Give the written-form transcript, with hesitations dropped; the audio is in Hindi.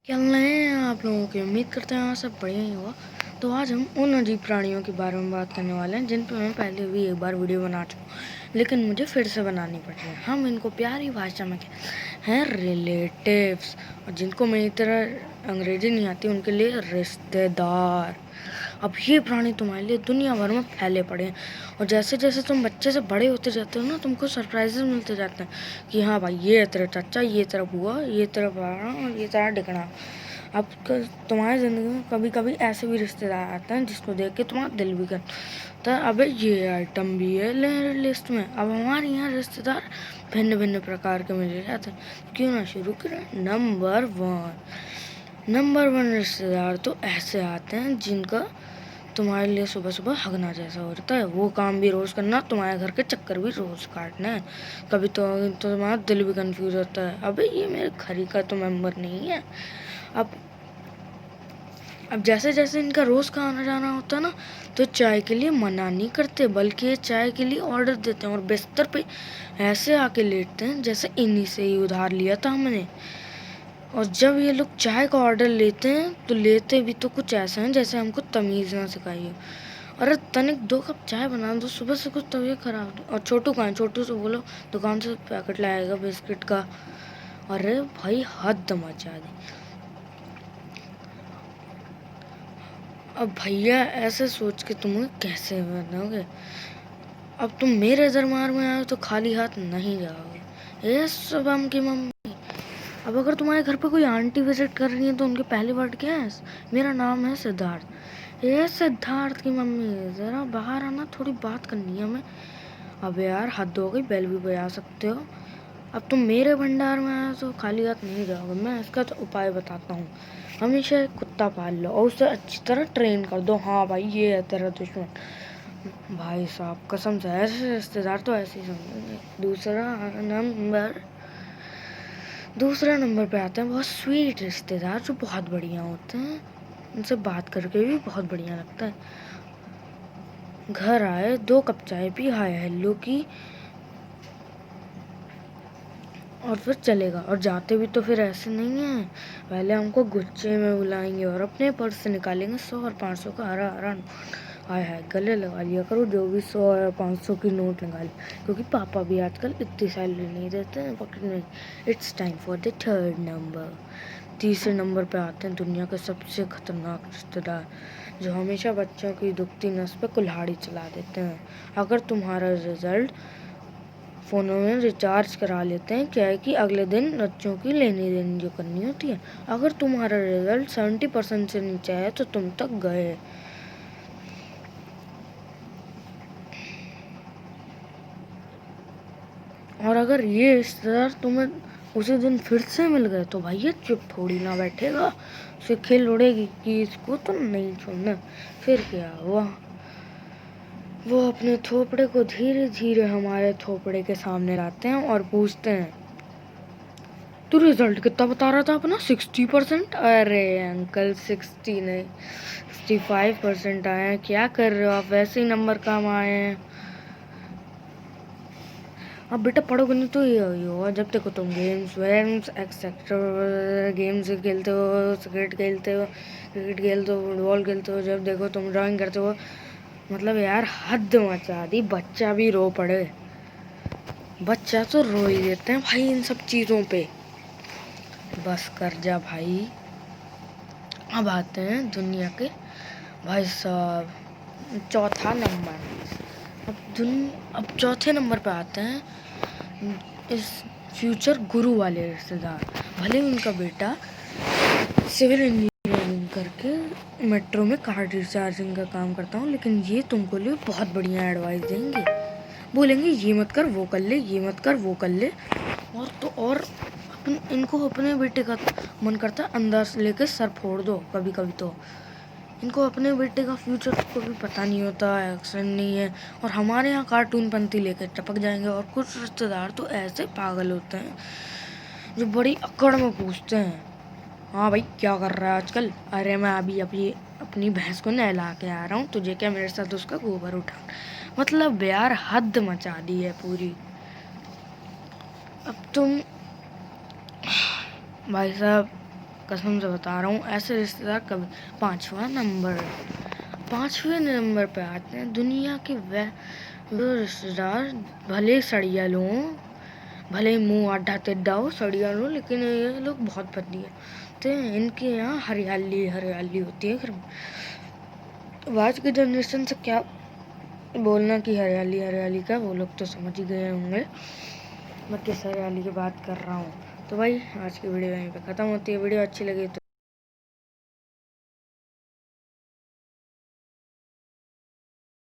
क्या हैं आप लोगों की। उम्मीद करते हैं आप सब बढ़िया ही होगा। तो आज हम उन अजीब प्राणियों के बारे में बात करने वाले हैं जिन पर मैं पहले भी एक बार वीडियो बना चुका हूँ, लेकिन मुझे फिर से बनानी पड़ रही है। हम इनको प्यारी भाषा में कहते हैं रिलेटिव्स, और जिनको मेरी तरह अंग्रेजी नहीं आती उनके लिए रिश्तेदार। अब ये प्राणी तुम्हारे लिए दुनिया भर में फैले पड़े हैं, और जैसे जैसे तुम बच्चे से बड़े होते जाते हो ना, तुमको सरप्राइजेस मिलते जाते हैं कि हाँ भाई, ये है तेरा चाचा, ये तेरा बुआ, ये तेरा बाड़ा और ये तेरा डिकना। अब तुम्हारी ज़िंदगी में कभी कभी ऐसे भी रिश्तेदार आते हैं जिसको देख के तुम्हारा दिल भी करता है अबे ये आइटम भी है लिस्ट में। अब हमारे यहाँ रिश्तेदार भिन्न भिन्न प्रकार के मिले जाते हैं। क्यों ना शुरू करें। नंबर वन रिश्तेदार तो ऐसे आते हैं जिनका तुम्हारे लिए सुबह सुबह हगना जैसा होता है। वो काम भी रोज़ करना, तुम्हारे घर के चक्कर भी रोज़ काटना है। कभी तो तुम्हारा दिल भी कंफ्यूज होता है, अबे ये मेरे घर का तो मेंबर नहीं है। अब जैसे जैसे इनका रोज़ का आना जाना होता है ना, तो चाय के लिए मना नहीं करते, बल्कि ये चाय के लिए ऑर्डर देते हैं और बिस्तर पे ऐसे आके लेटते हैं जैसे इन्हीं से ही उधार लिया था हमने। और जब ये लोग चाय का ऑर्डर लेते हैं तो लेते भी तो कुछ ऐसा है जैसे हमको तमीज़ ना सिखाई हो। अरे तनिक 2 कप चाय बना दो, सुबह से कुछ तबीयत खराब। और छोटू कहाँ है? छोटू से बोलो दुकान से पैकेट लाएगा बिस्किट का। अरे भाई हद मचा दी। अब भैया ऐसे सोच के तुम कैसे बनाओगे। अब तुम मेरे दरबार में आए तो खाली हाथ नहीं जाओगे। ये शुभम की मम्मी। अब अगर तुम्हारे घर पे कोई आंटी विजिट कर रही है तो उनके पहले वर्ड क्या है? मेरा नाम है सिद्धार्थ। ये सिद्धार्थ की मम्मी, ज़रा बाहर आना, थोड़ी बात करनी है हमें। अब यार हद हो गई, बेल भी बजा सकते हो। अब तुम मेरे भंडार में आए तो खाली हाथ नहीं जाओगे। मैं इसका तो उपाय बताता हूँ। हमेशा एक कुत्ता पाल लो और उसे अच्छी तरह ट्रेन कर दो। हाँ भाई, ये है तेरा दुश्मन। भाई साहब कसम से ऐसे रिश्तेदार तो ऐसे ही समझेंगे। दूसरा नंबर पे आते हैं बहुत स्वीट रिश्तेदार, जो बहुत बढ़िया होते हैं। उनसे बात करके भी बहुत बढ़िया लगता है। घर आए, 2 कप चाय पी, हाय हेलो की, और फिर चलेगा। और जाते भी तो फिर ऐसे नहीं है, पहले हमको गुच्छे में बुलाएंगे और अपने पर्स से निकालेंगे 100 और 500 का हरा हरा नोट। हाय हाय, गले लगा लिया करो जो भी 100 और 500 की नोट निकाली, क्योंकि पापा भी आजकल इतनी सैलरी नहीं देते हैं पॉकेट में। It's time for the third number. तीसरे नंबर पे आते हैं दुनिया के सबसे खतरनाक रिश्तेदार, जो हमेशा बच्चों की दुखती नस पे कुल्हाड़ी चला देते हैं। अगर तुम्हारा रिजल्ट फ़ोनों में रिचार्ज करा लेते हैं, क्या है कि अगले दिन बच्चों की लेनी देनी जो करनी होती है। अगर तुम्हारा रिजल्ट 70% से नीचे है तो तुम तक गए। और अगर ये रिश्तेदार तुम्हें उसी दिन फिर से मिल गए तो भैया चुप थोड़ी ना बैठेगा, उसे खिल उड़ेगी कि इसको तो नहीं छोड़ना। फिर क्या हुआ, वो अपने थोपड़े को धीरे धीरे हमारे थोपड़े के सामने लाते हैं और पूछते हैं, तू रिजल्ट कितना बता रहा था अपना? 60%? अरे अंकल 60 नहीं, 65% आए हैं। क्या कर रहे हो आप? वैसे ही नंबर कम आए हैं। अब बेटा पढ़ोगे नहीं तो ये होगा, जब देखो तुम गेम्स वेम्स एक्सेट्रा गेम्स खेलते हो, क्रिकेट खेलते हो, फुटबॉल खेलते हो, जब देखो तुम ड्राइंग करते हो। मतलब यार हद मचा दी। बच्चा भी रो पड़े। बच्चा तो रो ही देते हैं भाई इन सब चीज़ों पे। बस कर जा भाई। अब आते हैं दुनिया के भाई साहब चौथा नंबर। अब चौथे नंबर पे आते हैं इस फ्यूचर गुरु वाले रिश्तेदार। भले उनका बेटा सिविल इंजीनियरिंग करके मेट्रो में कार रिचार्जिंग का काम करता हूँ, लेकिन ये तुमको लिए बहुत बढ़िया एडवाइस देंगे। बोलेंगे ये मत कर वो कर ले, ये मत कर वो कर ले। और तो और इनको अपने बेटे का मन करता है अंदर से लेके सर फोड़ दो। कभी कभी तो इनको अपने बेटे का फ्यूचर को भी पता नहीं होता, एक्शन नहीं है, और हमारे यहाँ कार्टून पंथी लेकर टपक जाएंगे। और कुछ रिश्तेदार तो ऐसे पागल होते हैं जो बड़ी अकड़ में पूछते हैं, हाँ भाई क्या कर रहा है आजकल? अरे मैं अभी अभी अपनी भैंस को नहला के आ रहा हूँ, तुझे क्या मेरे साथ उसका गोबर उठा। मतलब यार हद मचा दी है पूरी। अब तुम भाई साहब कसम से बता रहा हूँ, ऐसे रिश्तेदार कभी। 5वें नंबर पे आते हैं दुनिया के वो रिश्तेदार, भले सड़िया लो, भले मुंह आधा टेढ़ा हो, सड़िया लो, लेकिन ये लोग बहुत बढ़िया तो इनके यहाँ हरियाली हरियाली होती है। फिर आज की जनरेशन से क्या बोलना कि हरियाली हरियाली का, वो लोग तो समझ ही गए होंगे मैं किस हरियाली की बात कर रहा हूँ। तो भाई आज की वीडियो यहीं पे ख़त्म होती है। वीडियो अच्छी लगी तो